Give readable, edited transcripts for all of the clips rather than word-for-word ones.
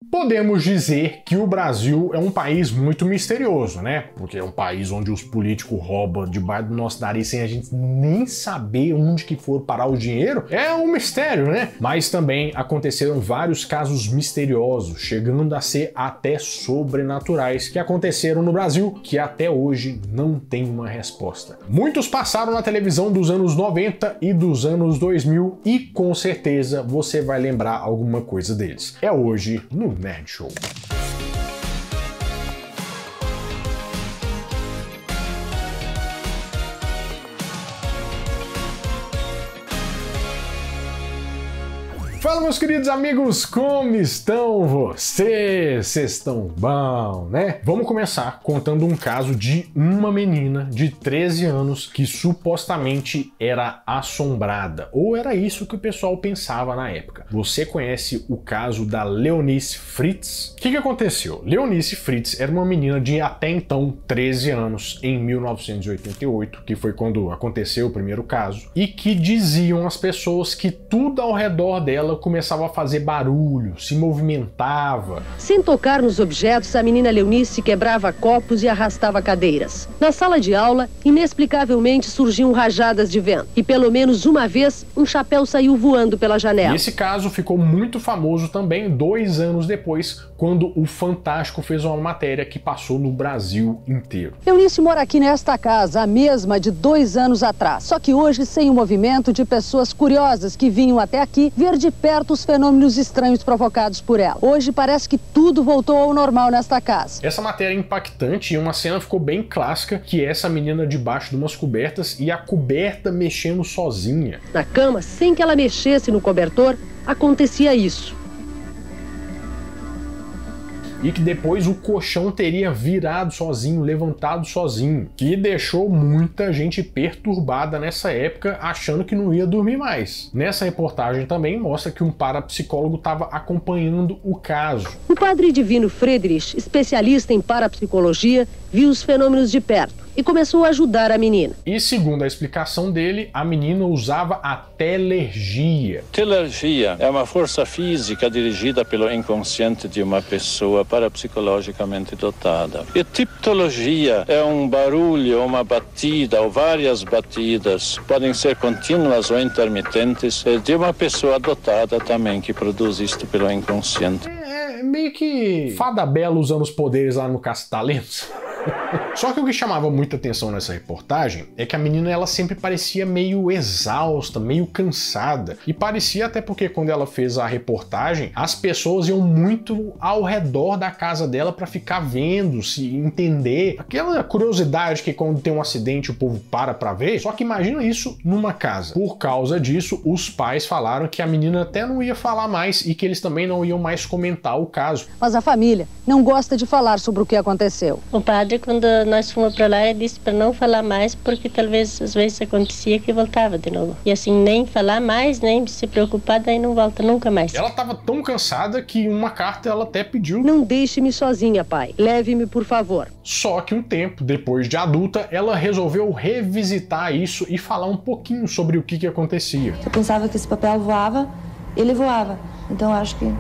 Podemos dizer que o Brasil é um país muito misterioso, né? Porque é um país onde os políticos roubam debaixo do nosso nariz sem a gente nem saber onde que for parar o dinheiro. É um mistério, né? Mas também aconteceram vários casos misteriosos, chegando a ser até sobrenaturais, que aconteceram no Brasil, que até hoje não tem uma resposta. Muitos passaram na televisão dos anos 90 e dos anos 2000 e com certeza você vai lembrar alguma coisa deles. É hoje no Nerd Show. Fala, meus queridos amigos, como estão vocês? Vocês estão bom, né? Vamos começar contando um caso de uma menina de 13 anos que supostamente era assombrada, ou era isso que o pessoal pensava na época. Você conhece o caso da Leonice Fritz? O que aconteceu? Leonice Fritz era uma menina de até então 13 anos, em 1988, que foi quando aconteceu o primeiro caso, e que diziam as pessoas que tudo ao redor dela começava a fazer barulho, se movimentava. Sem tocar nos objetos, a menina Leonice quebrava copos e arrastava cadeiras. Na sala de aula, inexplicavelmente surgiam rajadas de vento. E pelo menos uma vez, um chapéu saiu voando pela janela. E esse caso ficou muito famoso também 2 anos depois, quando o Fantástico fez uma matéria que passou no Brasil inteiro. Leonice mora aqui nesta casa, a mesma de 2 anos atrás. Só que hoje sem o movimento de pessoas curiosas que vinham até aqui ver de perto os fenômenos estranhos provocados por ela. Hoje parece que tudo voltou ao normal nesta casa. Essa matéria é impactante e uma cena ficou bem clássica, que é essa menina debaixo de umas cobertas e a coberta mexendo sozinha. Na cama, sem que ela mexesse no cobertor, acontecia isso. E que depois o colchão teria virado sozinho, levantado sozinho, que deixou muita gente perturbada nessa época, achando que não ia dormir mais. Nessa reportagem também mostra que um parapsicólogo estava acompanhando o caso. O padre Divino Friedrich, especialista em parapsicologia, viu os fenômenos de perto e começou a ajudar a menina. E segundo a explicação dele, a menina usava a telergia. Telergia é uma força física dirigida pelo inconsciente de uma pessoa parapsicologicamente dotada. E tipologia é um barulho, uma batida ou várias batidas, podem ser contínuas ou intermitentes, de uma pessoa dotada também que produz isto pelo inconsciente. É meio que Fada Bela usando os poderes lá no Caça-Talentos. Só que o que chamava muita atenção nessa reportagem é que a menina ela sempre parecia meio exausta, meio cansada. E parecia até porque quando ela fez a reportagem, as pessoas iam muito ao redor da casa dela para ficar vendo, se entender. Aquela curiosidade que quando tem um acidente o povo para ver. Só que imagina isso numa casa. Por causa disso, os pais falaram que a menina até não ia falar mais e que eles também não iam mais comentar o caso. Mas a família não gosta de falar sobre o que aconteceu. O padre, quando nós fomos para lá, ele disse para não falar mais, porque talvez às vezes acontecia que voltava de novo. E assim, nem falar mais, nem se preocupar, daí não volta nunca mais. Ela estava tão cansada que uma carta ela até pediu: não deixe-me sozinha, pai. Leve-me, por favor. Só que um tempo depois de adulta, ela resolveu revisitar isso e falar um pouquinho sobre o que acontecia. Eu pensava que esse papel voava, ele voava. Então eu acho que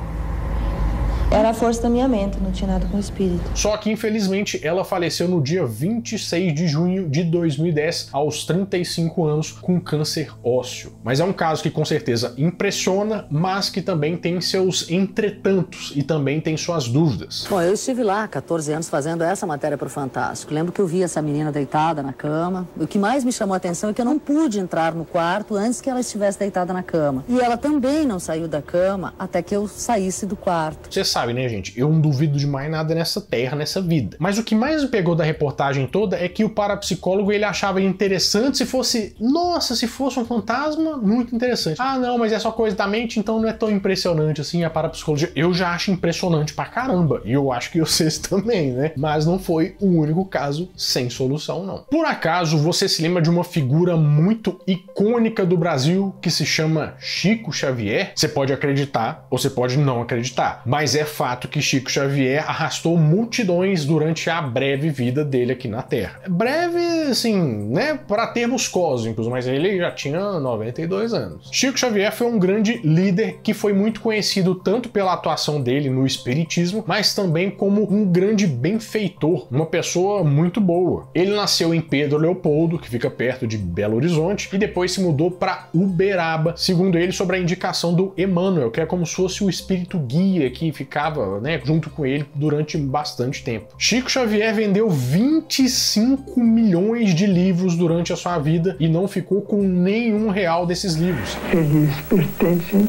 era a força da minha mente, não tinha nada com o espírito. Só que, infelizmente, ela faleceu no dia 26 de junho de 2010, aos 35 anos, com câncer ósseo. Mas é um caso que, com certeza, impressiona, mas que também tem seus entretantos e também tem suas dúvidas. Bom, eu estive lá, 14 anos, fazendo essa matéria para o Fantástico. Lembro que eu vi essa menina deitada na cama. O que mais me chamou a atenção é que eu não pude entrar no quarto antes que ela estivesse deitada na cama. E ela também não saiu da cama até que eu saísse do quarto. Você sabe, né, gente? Eu não duvido de mais nada nessa terra, nessa vida. Mas o que mais me pegou da reportagem toda é que o parapsicólogo, ele achava interessante se fosse, nossa, se fosse um fantasma, muito interessante. Ah, não, mas é só coisa da mente, então não é tão impressionante assim a parapsicologia. Eu já acho impressionante pra caramba. E eu acho que vocês também, né? Mas não foi o único caso sem solução, não. Por acaso, você se lembra de uma figura muito icônica do Brasil que se chama Chico Xavier? Você pode acreditar ou você pode não acreditar, mas é fato que Chico Xavier arrastou multidões durante a breve vida dele aqui na Terra. Breve, assim, né, para termos cósmicos, mas ele já tinha 92 anos. Chico Xavier foi um grande líder que foi muito conhecido tanto pela atuação dele no espiritismo, mas também como um grande benfeitor, uma pessoa muito boa. Ele nasceu em Pedro Leopoldo, que fica perto de Belo Horizonte, e depois se mudou para Uberaba, segundo ele, sobre a indicação do Emmanuel, que é como se fosse o espírito guia que ficava, né, junto com ele durante bastante tempo. Chico Xavier vendeu 25 milhões de livros durante a sua vida e não ficou com nenhum real desses livros. Eles pertencem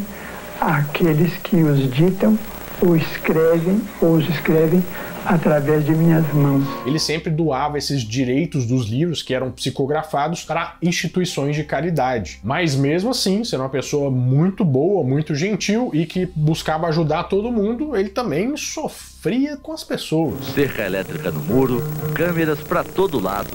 àqueles que os ditam, ou os escrevem através de minhas mãos. Ele sempre doava esses direitos dos livros que eram psicografados para instituições de caridade. Mas mesmo assim, sendo uma pessoa muito boa, muito gentil e que buscava ajudar todo mundo, ele também sofria com as pessoas. Cerca elétrica no muro, câmeras para todo lado.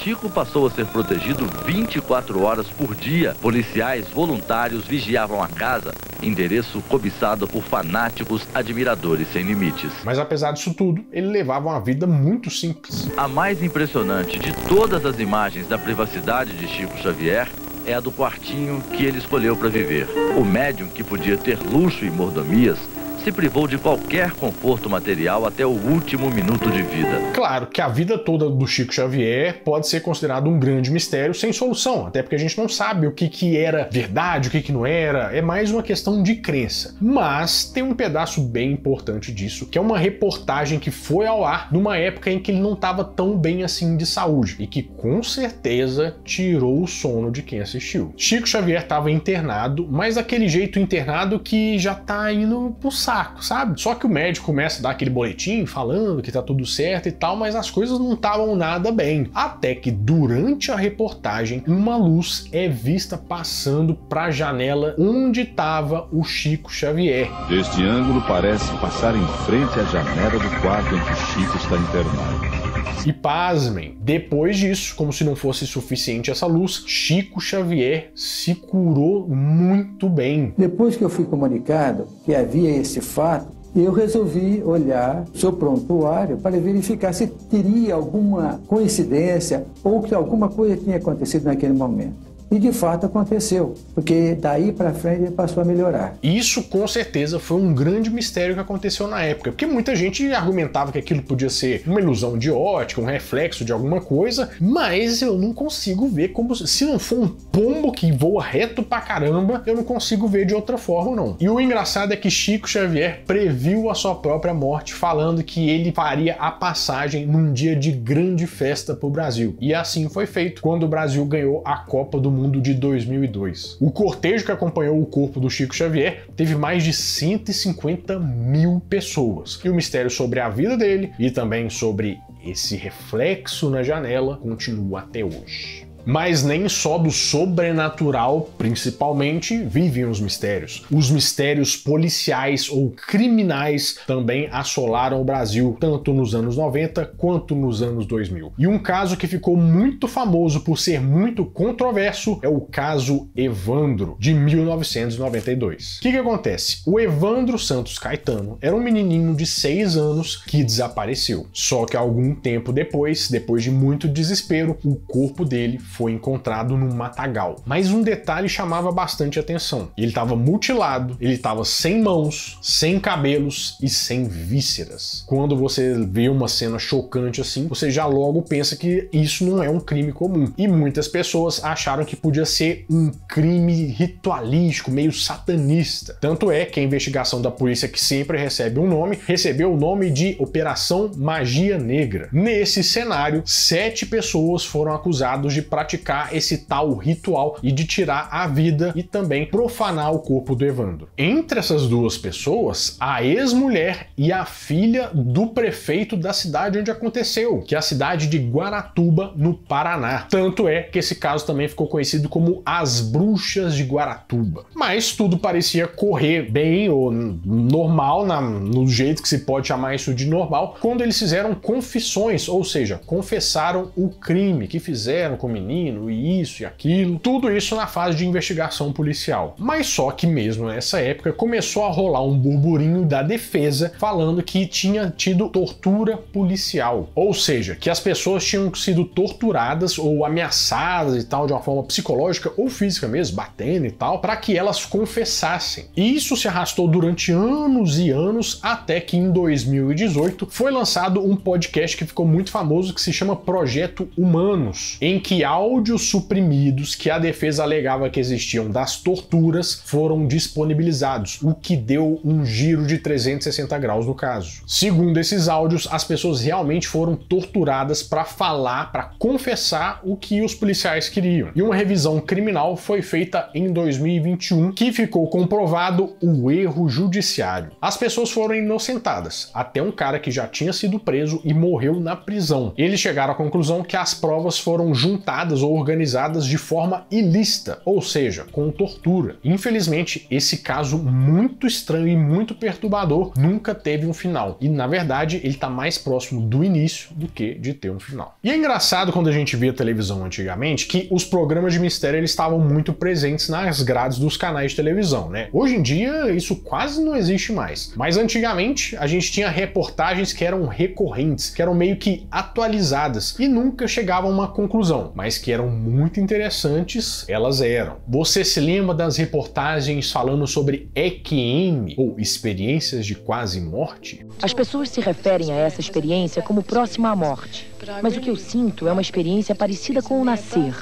Chico passou a ser protegido 24 horas por dia. Policiais voluntários vigiavam a casa, endereço cobiçado por fanáticos admiradores sem limites. Mas apesar disso tudo, ele levava uma vida muito simples. A mais impressionante de todas as imagens da privacidade de Chico Xavier é a do quartinho que ele escolheu para viver. O médium, que podia ter luxo e mordomias, se privou de qualquer conforto material até o último minuto de vida. Claro que a vida toda do Chico Xavier pode ser considerado um grande mistério sem solução, até porque a gente não sabe o que era verdade, o que não era, é mais uma questão de crença. Mas tem um pedaço bem importante disso, que é uma reportagem que foi ao ar numa época em que ele não estava tão bem assim de saúde, e que com certeza tirou o sono de quem assistiu. Chico Xavier estava internado, mas daquele jeito internado que já tá indo pro saco, sabe? Só que o médico começa a dar aquele boletim falando que tá tudo certo e tal, mas as coisas não estavam nada bem. Até que durante a reportagem, uma luz é vista passando pra janela onde estava o Chico Xavier. Deste ângulo parece passar em frente à janela do quarto em que o Chico está internado. E pasmem, depois disso, como se não fosse suficiente essa luz, Chico Xavier se curou muito bem. Depois que eu fui comunicado que havia esse fato, eu resolvi olhar o seu prontuário para verificar se teria alguma coincidência ou que alguma coisa tinha acontecido naquele momento. E de fato aconteceu, porque daí para frente ele passou a melhorar. Isso com certeza foi um grande mistério que aconteceu na época, porque muita gente argumentava que aquilo podia ser uma ilusão de ótica, um reflexo de alguma coisa, mas eu não consigo ver como, se não for um pombo que voa reto pra caramba, eu não consigo ver de outra forma não. E o engraçado é que Chico Xavier previu a sua própria morte, falando que ele faria a passagem num dia de grande festa pro Brasil. E assim foi feito, quando o Brasil ganhou a Copa do Mundo de 2002. O cortejo que acompanhou o corpo do Chico Xavier teve mais de 150 mil pessoas. E o mistério sobre a vida dele e também sobre esse reflexo na janela continua até hoje. Mas nem só do sobrenatural, principalmente, vivem os mistérios. Os mistérios policiais ou criminais também assolaram o Brasil, tanto nos anos 90 quanto nos anos 2000. E um caso que ficou muito famoso por ser muito controverso é o caso Evandro, de 1992. O que acontece? O Evandro Santos Caetano era um menininho de 6 anos que desapareceu. Só que algum tempo depois de muito desespero, o corpo dele foi encontrado num matagal. Mas um detalhe chamava bastante atenção. Ele estava mutilado, ele estava sem mãos, sem cabelos e sem vísceras. Quando você vê uma cena chocante assim, você já logo pensa que isso não é um crime comum. E muitas pessoas acharam que podia ser um crime ritualístico, meio satanista. Tanto é que a investigação da polícia, que sempre recebe um nome, recebeu o nome de Operação Magia Negra. Nesse cenário, 7 pessoas foram acusadas de praticar esse tal ritual e de tirar a vida e também profanar o corpo do Evandro. Entre essas duas pessoas, a ex-mulher e a filha do prefeito da cidade onde aconteceu, que é a cidade de Guaratuba, no Paraná. Tanto é que esse caso também ficou conhecido como as Bruxas de Guaratuba. Mas tudo parecia correr bem ou normal, no jeito que se pode chamar isso de normal, quando eles fizeram confissões, ou seja, confessaram o crime que fizeram com o menino. menino, e isso e aquilo. Tudo isso na fase de investigação policial. Mas só que mesmo nessa época começou a rolar um burburinho da defesa falando que tinha tido tortura policial. Ou seja, que as pessoas tinham sido torturadas ou ameaçadas e tal de uma forma psicológica ou física mesmo, batendo e tal, para que elas confessassem. E isso se arrastou durante anos e anos, até que em 2018 foi lançado um podcast que ficou muito famoso que se chama Projeto Humanos, em que áudios suprimidos que a defesa alegava que existiam das torturas foram disponibilizados, o que deu um giro de 360 graus no caso. Segundo esses áudios, as pessoas realmente foram torturadas para falar, para confessar o que os policiais queriam. E uma revisão criminal foi feita em 2021 que ficou comprovado o erro judiciário. As pessoas foram inocentadas, até um cara que já tinha sido preso e morreu na prisão. Eles chegaram à conclusão que as provas foram juntadas ou organizadas de forma ilícita, ou seja, com tortura. Infelizmente, esse caso muito estranho e muito perturbador nunca teve um final. E, na verdade, ele está mais próximo do início do que de ter um final. E é engraçado quando a gente via televisão antigamente que os programas de mistério eles estavam muito presentes nas grades dos canais de televisão, né? Hoje em dia, isso quase não existe mais. Mas antigamente, a gente tinha reportagens que eram recorrentes, que eram meio que atualizadas e nunca chegavam a uma conclusão, mas que eram muito interessantes, elas eram. Você se lembra das reportagens falando sobre EQM, ou experiências de quase morte? As pessoas se referem a essa experiência como próxima à morte, mas o que eu sinto é uma experiência parecida com o nascer.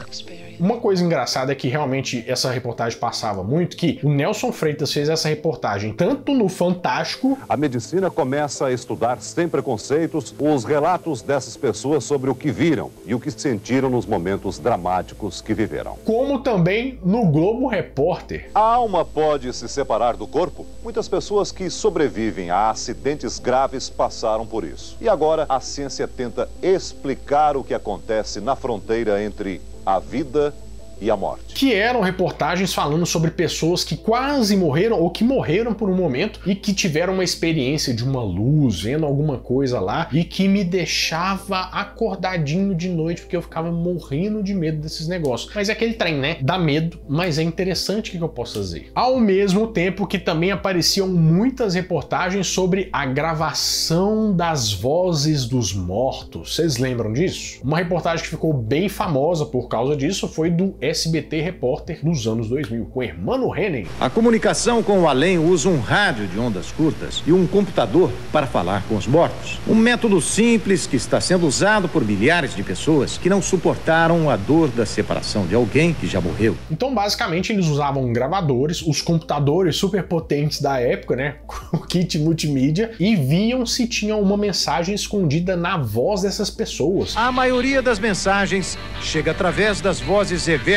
Uma coisa engraçada é que realmente essa reportagem passava muito, que o Nelson Freitas fez essa reportagem tanto no Fantástico... A medicina começa a estudar sem preconceitos os relatos dessas pessoas sobre o que viram e o que sentiram nos momentos dramáticos que viveram. Como também no Globo Repórter. A alma pode se separar do corpo? Muitas pessoas que sobrevivem a acidentes graves passaram por isso. E agora a ciência tenta explicar o que acontece na fronteira entre a vida e a morte. Que eram reportagens falando sobre pessoas que quase morreram ou que morreram por um momento e que tiveram uma experiência de uma luz, vendo alguma coisa lá e que me deixava acordadinho de noite porque eu ficava morrendo de medo desses negócios. Mas é aquele trem, né? Dá medo, mas é interessante o que eu posso fazer. Ao mesmo tempo que também apareciam muitas reportagens sobre a gravação das vozes dos mortos. Vocês lembram disso? Uma reportagem que ficou bem famosa por causa disso foi do SBT Repórter nos anos 2000, com Hermano Henning. A comunicação com o além usa um rádio de ondas curtas e um computador para falar com os mortos. Um método simples que está sendo usado por milhares de pessoas que não suportaram a dor da separação de alguém que já morreu. Então, basicamente, eles usavam gravadores, os computadores super potentes da época, né, o kit multimídia, e viam se tinha uma mensagem escondida na voz dessas pessoas. A maioria das mensagens chega através das vozes reversas.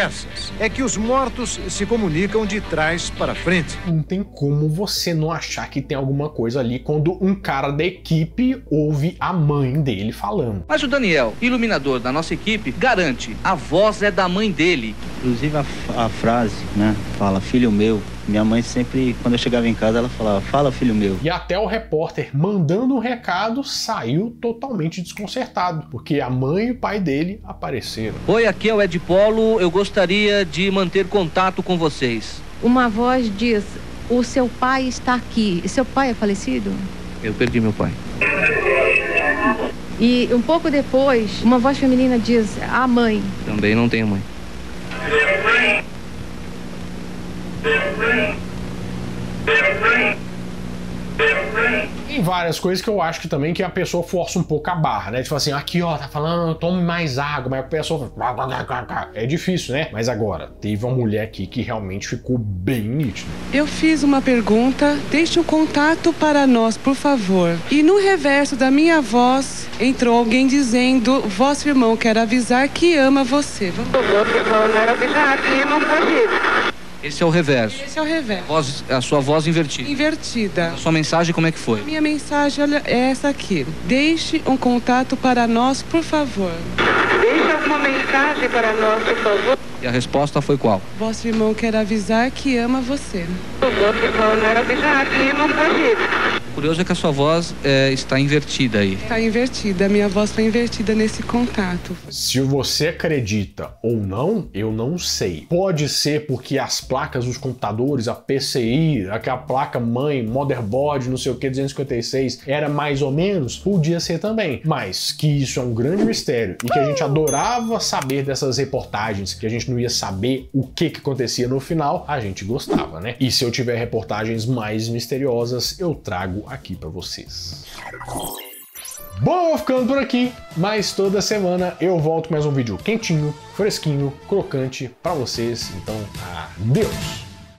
É que os mortos se comunicam de trás para frente. Não tem como você não achar que tem alguma coisa ali quando um cara da equipe ouve a mãe dele falando. Mas o Daniel, iluminador da nossa equipe, garante, a voz é da mãe dele. Inclusive a frase, né, fala, filho meu. Minha mãe sempre, quando eu chegava em casa, ela falava, fala filho meu. E até o repórter mandando um recado saiu totalmente desconcertado, porque a mãe e o pai dele apareceram. Oi, aqui é o Ed Polo, eu gostaria de manter contato com vocês. Uma voz diz, o seu pai está aqui. E seu pai é falecido? Eu perdi meu pai. E um pouco depois, uma voz feminina diz, a mãe. Também não tenho mãe. Tem várias coisas que eu acho que também que a pessoa força um pouco a barra, né? Tipo assim, aqui ó, tá falando, tome mais água, mas a pessoa é difícil, né? Mas agora, teve uma mulher aqui que realmente ficou bem nítida. Eu fiz uma pergunta, deixe um contato para nós, por favor. E no reverso da minha voz, entrou alguém dizendo, vosso irmão quer avisar que ama você. Esse é o reverso. Esse é o reverso. A sua voz invertida. Invertida. A sua mensagem como é que foi? Minha mensagem é essa aqui. Deixe um contato para nós, por favor. Deixa uma mensagem para nós, por favor. E a resposta foi qual? Vosso irmão quer avisar que ama você. Vosso irmão quer avisar que ama você. curioso é que a sua voz está invertida aí. Está invertida, a minha voz está invertida nesse contato. Se você acredita ou não, eu não sei. Pode ser porque as placas dos computadores, a PCI, aquela placa mãe, motherboard, não sei o que, 256, era mais ou menos, podia ser também. Mas que isso é um grande mistério e que a gente adorava saber dessas reportagens, que a gente não ia saber o que acontecia no final, a gente gostava, né? E se eu tiver reportagens mais misteriosas, eu trago aqui pra vocês. Bom, vou ficando por aqui, mas toda semana eu volto com mais um vídeo quentinho, fresquinho, crocante pra vocês. Então, adeus!